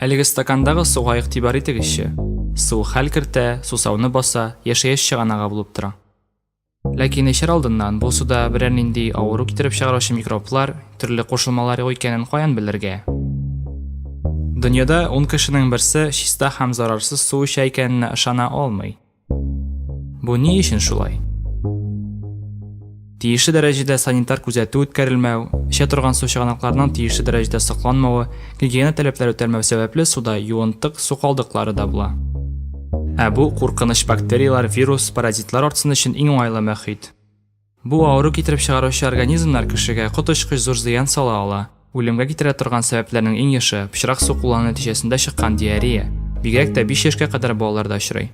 Әлеге стакандағы суға игътибар итегезче. Су хәл кертә, сусауны баса, яшәеш чыганага булып тора. Ләкин эчер алдыннан бу суда берәр нинди авыру китереп чыгаручы микроблар, төрле кушылмалар икәнен каян белергә? Дөньяда 10 кешенең берсе чиста һәм зарарсыз су эчә икәненә ышана алмый. Бу ни өчен шулай? Тиешле дәрәҗәдә санитар күзәтү үткәрелмәү, эчә торган су чыганакларының тиешле дәрәҗәдә сакланмавы, гигиена таләпләре үтәлмәү сәбәпле суда юынтык су калдыклары да була. Бу куркыныч бактериялар, вирус, паразитлар артсын өчен иң уңайлы мөхит. Бу авыру китереп чыгаручы организмнар кешегә коточкыч зур зыян сала ала. Үлемгә китерә торган сәбәпләрнең иң яхшы пычрак су куллану нәтиҗәсендә чыккан диарея, бигрәк тә 5 яшькә кадәр балаларда очрый.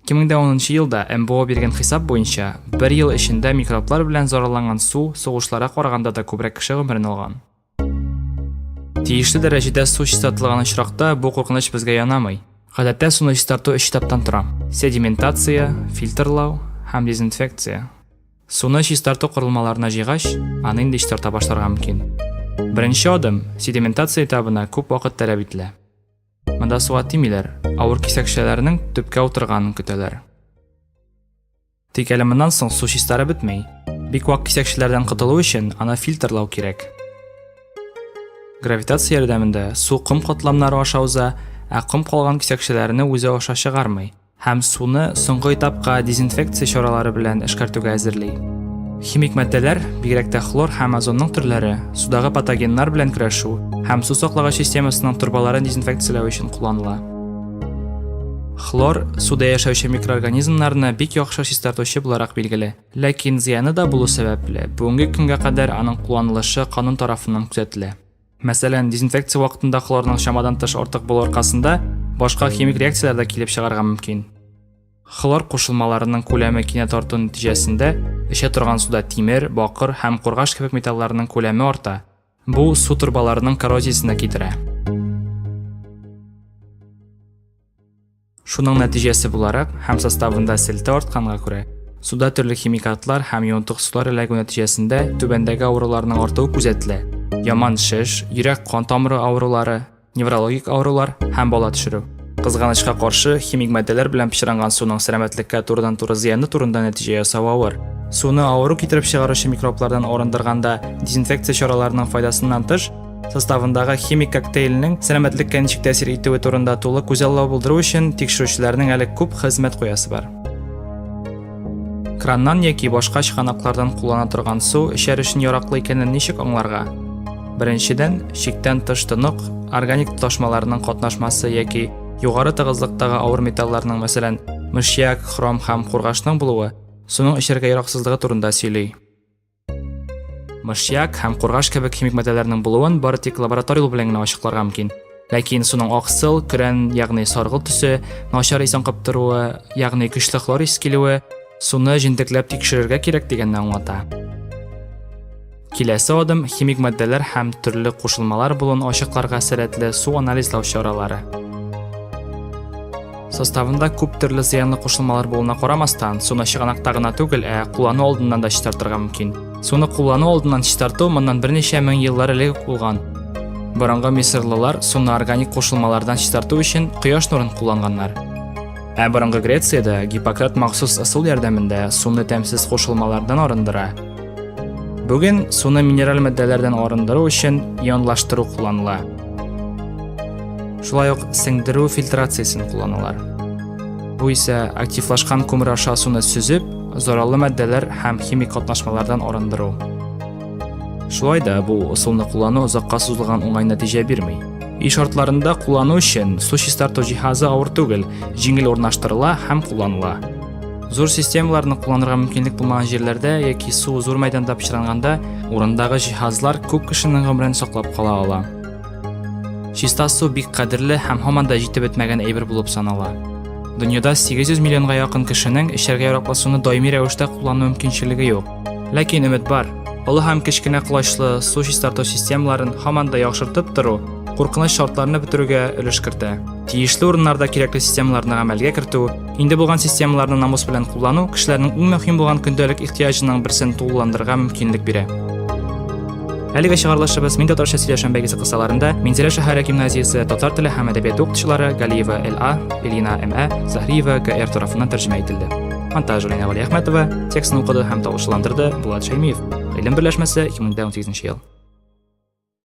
2010 елда МБО биргән хисап буенча, 1 ел эчендә микроблар белән зарарланган су сугышларга караганда да күбрәк кеше гомерен алган. Тиешле дәрәҗәдә су чистартылган очракта бу куркыныч безгә янамый. Гадәттә суны чистарту 3 этаптан тора: седиментация, фильтрлау һәм дезинфекция. Суны чистарту корылмаларына җыйгач, аны инде чистарта башларга мөмкин. Беренче адым седиментация этабына күп вакыт таләп ителә. Монда суга тимиләр, авыр кисәкчәләрнең төпкә утырганын көтәләр. Тик әле моннан соң су чистара бетмәй. Бик вак кисәкчәләрдән котылу өчен аны фильтрлау кирәк. Гравитация ярдәмендә су ком катламнары аша уза, ком калган кисәкчәләрне үзе аша чыгармый һәм суны соңгы этапка дезинфекция чаралары белән эшкәртүгә әзерли. Химик матдәләр, бигрәк тә хлор һәм озонның төрләре, судагы патогеннар белән көрәшү һәм су саклагыч системасының турбаларын дезинфекцияләү өчен кулланыла. Хлор суда яшәүче микроорганизмнарны бик яхшы чистартучы буларак билгеле, ләкин зыяны да булу сәбәпле бүгенге көнгә кадәр аның кулланылышы канун тарафыннан күзәтелә. Мәсәлән, дезинфекция вакытында хлорның чамадан тыш артык булу аркасында башка химик реакциялар да килеп чыгарга мөмкин. Хлор кушылмаларының күләме кинәт арту нәтиҗәсендә эчә торган суда тимер, бакыр һәм кургаш кебек металларның күләме арта. Бу су турбаларының коррозиясенә китерә. Шуның нәтиҗәсе буларак һәм составында селтә артканга күрә, суда төрле химикатлар һәм юнтык сулар эләгү нәтиҗәсендә түбәндәге авыруларның артуы күзәтелә. Яман шеш, йөрәк-кан тамыры авырулары, неврологик авырулар һәм бала төшерү. Кызганычка каршы, химик матдәләр белән пычранган суның сәламәтлеккә турыдан-туры зыяны турында нәтиҗә ясау авыр. Суны авыру китереп чыгаручы микроблардан арындырганда дезинфекция чараларының файдасыннан тыш, составындагы химик коктейльнең сәламәтлеккә ничек тәэсир итүе турында тулы күзаллау булдыру өчен тикшерүчеләрнең әле күп хезмәт куясы бар. Краннан яки башка чыганаклардан куллана торган су эчәр өчен яраклы икәнен ничек аңларга? Беренчедән, чиктән тыш тынык, органик тоташмаларның катнашмасы яки югары тыгызлыктагы авыр металларның, мәсәлән, мышьяк, хром һәм кургашның булуы суның эчәргә яраксызлыгы турында сөйли. Мышьяк һәм кургаш кебек химик матдәләрнең булуын бары тик лаборатория белән генә ачыкларга мөмкин. Ләкин суның аксыл, көрән, ягъни саргылт төсе, начар ис аңкып торуы, ягъни көчле хлор ис килүе суны җентекләп тикшерергә кирәк дигәнне аңлата. Киләсе адым химик матдәләр һәм төрле кушылмалар булуын ачыкларга сәләтле су анализлау чаралары. Составында күп төрле зыянлы кушылмалар булуына карамастан, суны чыганакта гына түгел, куллану алдыннан да чистартырга мөмкин. Суны куллану алдыннан чистарту моннан берничә мең еллар элек булган. Борынгы мисырлылар суны органик кушылмалардан чистарту өчен кояш нурын кулланганнар. Борынгы Грециядә Гиппократ махсус ысул ярдәмендә суны тәмсез кушылмалардан арындыра. Бүген суны минераль матдәләрдән арындыру өчен ионлаштыру кулланыла. Шулай ук сеңдерү фильтрациясын кулланалар. Бу исә активлашкан күмер аша суны сүзеп, зарарлы матдәләр һәм химик катнашмалардан арындыру. Шулай да бу ысулны куллану озакка сузылган уңай нәтиҗә бирми. Иш шартларында куллану өчен су чистарту җиһазы авыр түгел, җиңел урнаштырыла һәм кулланыла. Зур системаларны кулланырга мөмкинлек булмаган җирләрдә яки су зур мәйданда пычранганда урындагы җиһазлар күп кешенең гомерен саклап кала ала. Чиста су бик кадерле һәм һаман да җитеп бетмәгән әйбер булып санала. Дөньяда 800 миллионга якын кешенең эчәргә яраклы суны даими рәвештә куллану мөмкинчелеге юк. Ләкин өмет бар. Олы һәм кечкенә кулачлы су чистарту системаларын һаман да яхшыртып тору куркыныч шартларны бетерүгә өлеш кертә. Тиешле урыннарда кирәкле системаларны гамәлгә кертү, инде булган системаларны намус белән куллану кешеләрнең иң мөһим булган көндәлек ихтыяҗының берсен тулыландырырга мөмкинлек бирә. Әлеге чыгарылышыбыз мин татарча сөйләшәм бәйгесе кысаларында Минзәлә шәһәре гимназиясе татар теле һәм әдәбияты укытучылары Галиева Л.А., Элина М.А., Захриева Г.Р. тарафыннан тәрҗемә ителде. Монтаж Лена Валиәхмәтова, текстны укыды һәм тавышландырды Булат Шәймиев. Гыйлем берләшмәсе 2018 ел.